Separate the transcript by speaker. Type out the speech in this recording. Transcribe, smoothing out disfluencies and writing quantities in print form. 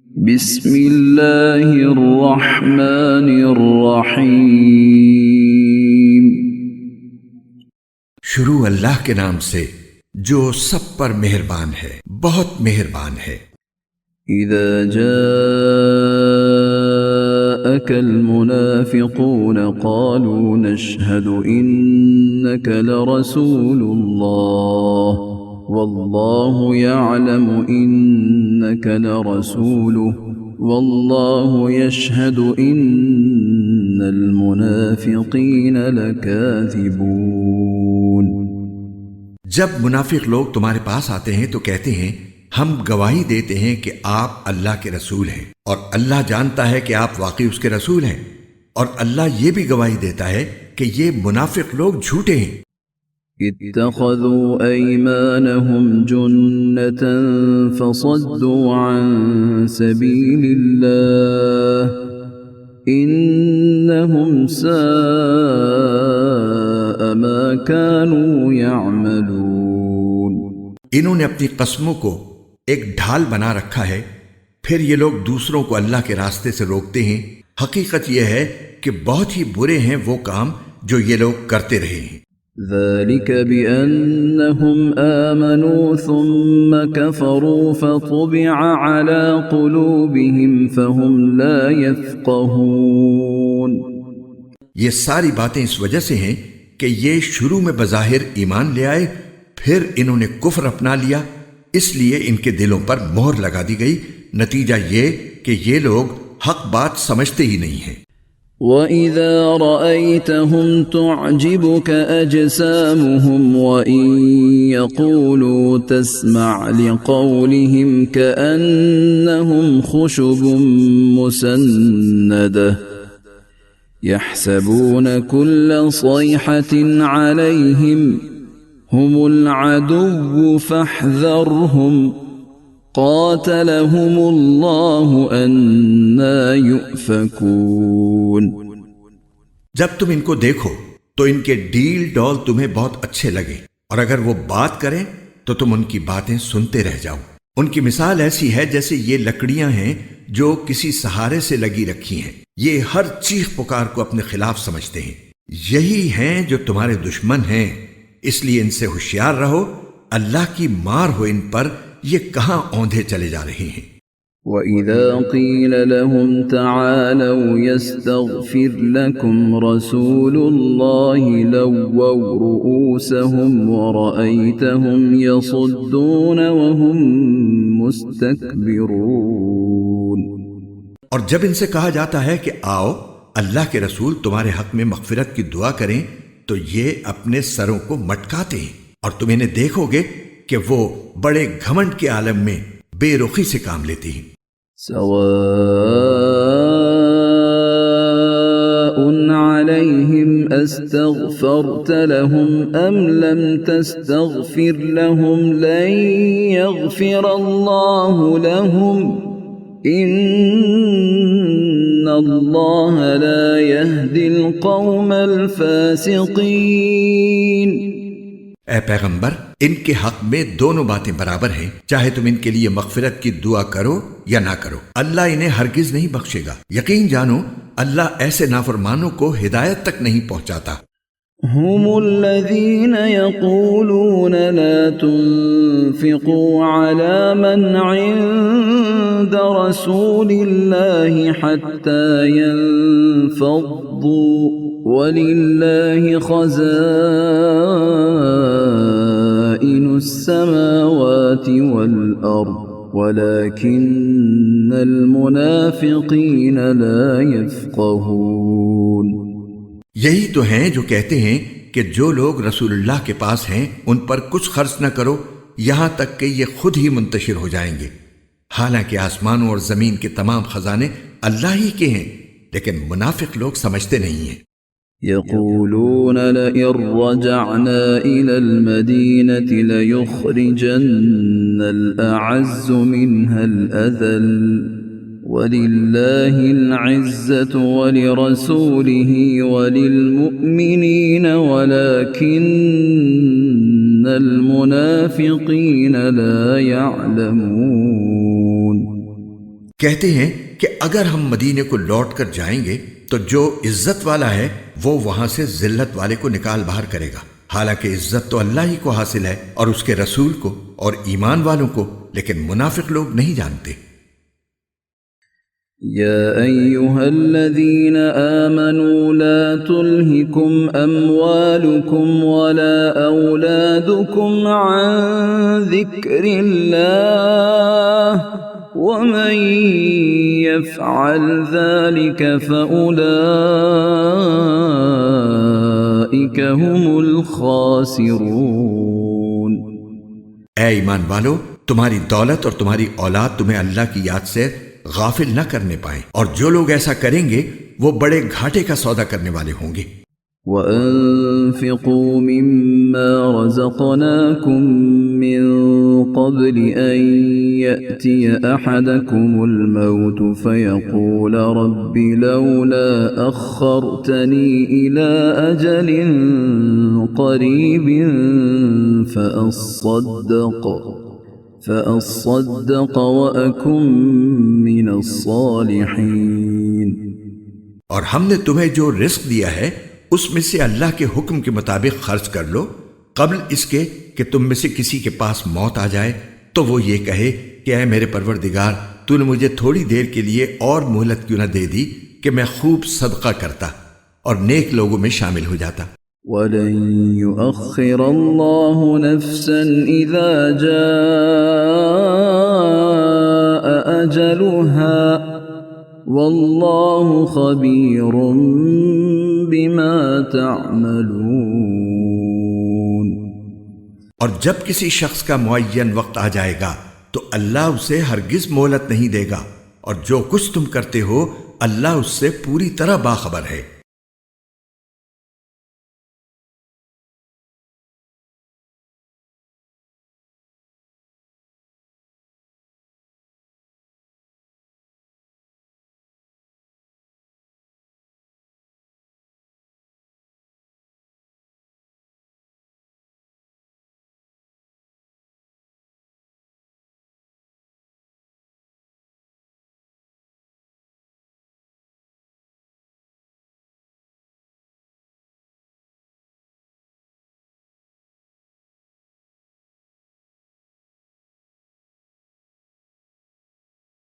Speaker 1: بسم اللہ الرحمن الرحیم۔
Speaker 2: شروع اللہ کے نام سے جو سب پر مہربان ہے، بہت مہربان ہے۔
Speaker 1: اذا جاءك المنافقون قالوا نشهد انك لرسول الله والله يعلم انك لرسوله والله يشهد ان المنافقين لكاذبون۔
Speaker 2: جب منافق لوگ تمہارے پاس آتے ہیں تو کہتے ہیں ہم گواہی دیتے ہیں کہ آپ اللہ کے رسول ہیں، اور اللہ جانتا ہے کہ آپ واقعی اس کے رسول ہیں، اور اللہ یہ بھی گواہی دیتا ہے کہ یہ منافق لوگ جھوٹے ہیں۔
Speaker 1: اتخذوا ايمانهم جنة فصدوا عن سبيل الله انهم ساء ما كانوا يعملون۔
Speaker 2: انہوں نے اپنی قسموں کو ایک ڈھال بنا رکھا ہے، پھر یہ لوگ دوسروں کو اللہ کے راستے سے روکتے ہیں۔ حقیقت یہ ہے کہ بہت ہی برے ہیں وہ کام جو یہ لوگ کرتے رہے ہیں۔
Speaker 1: ذلك بأنهم آمنوا ثم كفروا فطبع على قلوبهم فهم لا يفقهون۔
Speaker 2: یہ ساری باتیں اس وجہ سے ہیں کہ یہ شروع میں بظاہر ایمان لے آئے، پھر انہوں نے کفر اپنا لیا، اس لیے ان کے دلوں پر مہر لگا دی گئی۔ نتیجہ یہ کہ یہ لوگ حق بات سمجھتے ہی نہیں ہیں۔
Speaker 1: وَإِذَا رَأَيْتَهُمْ تُعْجِبُكَ أَجْسَامُهُمْ وَإِنْ يَقُولُوا تَسْمَعْ لِقَوْلِهِمْ كَأَنَّهُمْ خُشُبٌ مُّسَنَّدَةٌ يَحْسَبُونَ كُلَّ صَيْحَةٍ عَلَيْهِمْ هُمُ الْعَدُوُّ فَاحْذَرْهُمْ قاتلهم اللہ انا یؤفکون۔
Speaker 2: جب تم ان کو دیکھو تو ان کے ڈیل ڈول تمہیں بہت اچھے لگے، اور اگر وہ بات کریں تو تم ان کی باتیں سنتے رہ جاؤ۔ ان کی مثال ایسی ہے جیسے یہ لکڑیاں ہیں جو کسی سہارے سے لگی رکھی ہیں، یہ ہر چیخ پکار کو اپنے خلاف سمجھتے ہیں۔ یہی ہیں جو تمہارے دشمن ہیں، اس لیے ان سے ہوشیار رہو، اللہ کی مار ہو ان پر، یہ کہاں اوندھے چلے جا رہے ہیں۔
Speaker 1: وَإِذَا قِيلَ لَهُمْ تَعَالَوْا يَسْتَغْفِرْ لَكُمْ رَسُولُ اللَّهِ لَوَّوْا رُؤُوسَهُمْ وَرَأَيْتَهُمْ يَصُدُّونَ وَهُمْ مُسْتَكْبِرُونَ۔
Speaker 2: اور جب ان سے کہا جاتا ہے کہ آؤ اللہ کے رسول تمہارے حق میں مغفرت کی دعا کریں، تو یہ اپنے سروں کو مٹکاتے ہیں، اور تم انہیں دیکھو گے کہ وہ بڑے گھمنڈ کے عالم میں بے رخی سے کام لیتی ہیں۔
Speaker 1: سواء علیہم استغفرت لهم ام لم تستغفر لهم لن یغفر اللہ لهم ان اللہ لا یہدی القوم الفاسقین۔
Speaker 2: اے پیغمبر، ان کے حق میں دونوں باتیں برابر ہیں، چاہے تم ان کے لیے مغفرت کی دعا کرو یا نہ کرو، اللہ انہیں ہرگز نہیں بخشے گا۔ یقین جانو اللہ ایسے نافرمانوں کو ہدایت تک نہیں پہنچاتا۔
Speaker 1: هم الذين يقولون لا تنفقوا على من عند رسول الله حتى ينفضوا وَلِلَّهِ خَزَائِنُ السَّمَاوَاتِ وَالْأَرْضِ وَلَكِنَّ الْمُنَافِقِينَ لَا يَفْقَهُونَ۔
Speaker 2: یہی تو ہیں جو کہتے ہیں کہ جو لوگ رسول اللہ کے پاس ہیں ان پر کچھ خرچ نہ کرو یہاں تک کہ یہ خود ہی منتشر ہو جائیں گے، حالانکہ آسمانوں اور زمین کے تمام خزانے اللہ ہی کے ہیں، لیکن منافق لوگ سمجھتے نہیں ہیں۔
Speaker 1: يقولون لئن رجعنا إلى المدينة ليخرجن الأعز منها الأذل وَلِلَّهِ الْعِزَّةُ وَلِرَسُولِهِ وَلِلْمُؤْمِنِينَ وَلَكِنَّ الْمُنَافِقِينَ لَا يَعْلَمُونَ
Speaker 2: کہتے ہیں کہ اگر ہم مدینے کو لوٹ کر جائیں گے تو جو عزت والا ہے وہ وہاں سے ذلت والے کو نکال باہر کرے گا، حالانکہ عزت تو اللہ ہی کو حاصل ہے اور اس کے رسول کو اور ایمان والوں کو، لیکن منافق لوگ نہیں جانتے۔
Speaker 1: يا أيها الذين آمنوا لا تلهكم أموالكم ولا أولادكم عن ذكر الله ومن يفعل ذلك فأولئك هم الخاسرون۔
Speaker 2: اے ایمان والو، تمہاری دولت اور تمہاری اولاد تمہیں اللہ کی یاد سے غافل نہ کرنے پائیں، اور جو لوگ ایسا کریں گے وہ بڑے گھاٹے کا سودا کرنے والے ہوں گے۔
Speaker 1: وَأَنفِقُوا مِمَّا رَزَقْنَاكُم مِّن قَبْلِ أَن يَأْتِيَ أَحَدَكُمُ الْمَوْتُ فَيَقُولَ رَبِّ لَوْلَا أَخَّرْتَنِي إِلَىٰ أَجَلٍ قَرِيبٍ فَأَصَّدَّقَ وَأَكُن مِّنَ الصَّالِحِينَ۔
Speaker 2: اور ہم نے تمہیں جو رزق دیا ہے اس میں سے اللہ کے حکم کے مطابق خرچ کر لو، قبل اس کے کہ تم میں سے کسی کے پاس موت آ جائے تو وہ یہ کہے کہ اے میرے پروردگار، تو نے مجھے تھوڑی دیر کے لیے اور مہلت کیوں نہ دے دی کہ میں خوب صدقہ کرتا اور نیک لوگوں میں شامل ہو جاتا۔
Speaker 1: وَلَن يُؤَخِّرَ اللَّهُ نَفْسًا إِذَا جَاءَ أَجَلُهَا وَاللَّهُ خَبِيرٌ بِمَا تَعْمَلُونَ۔
Speaker 2: اور جب کسی شخص کا معین وقت آ جائے گا تو اللہ اسے ہرگز مہلت نہیں دے گا، اور جو کچھ تم کرتے ہو اللہ اس سے پوری طرح باخبر ہے۔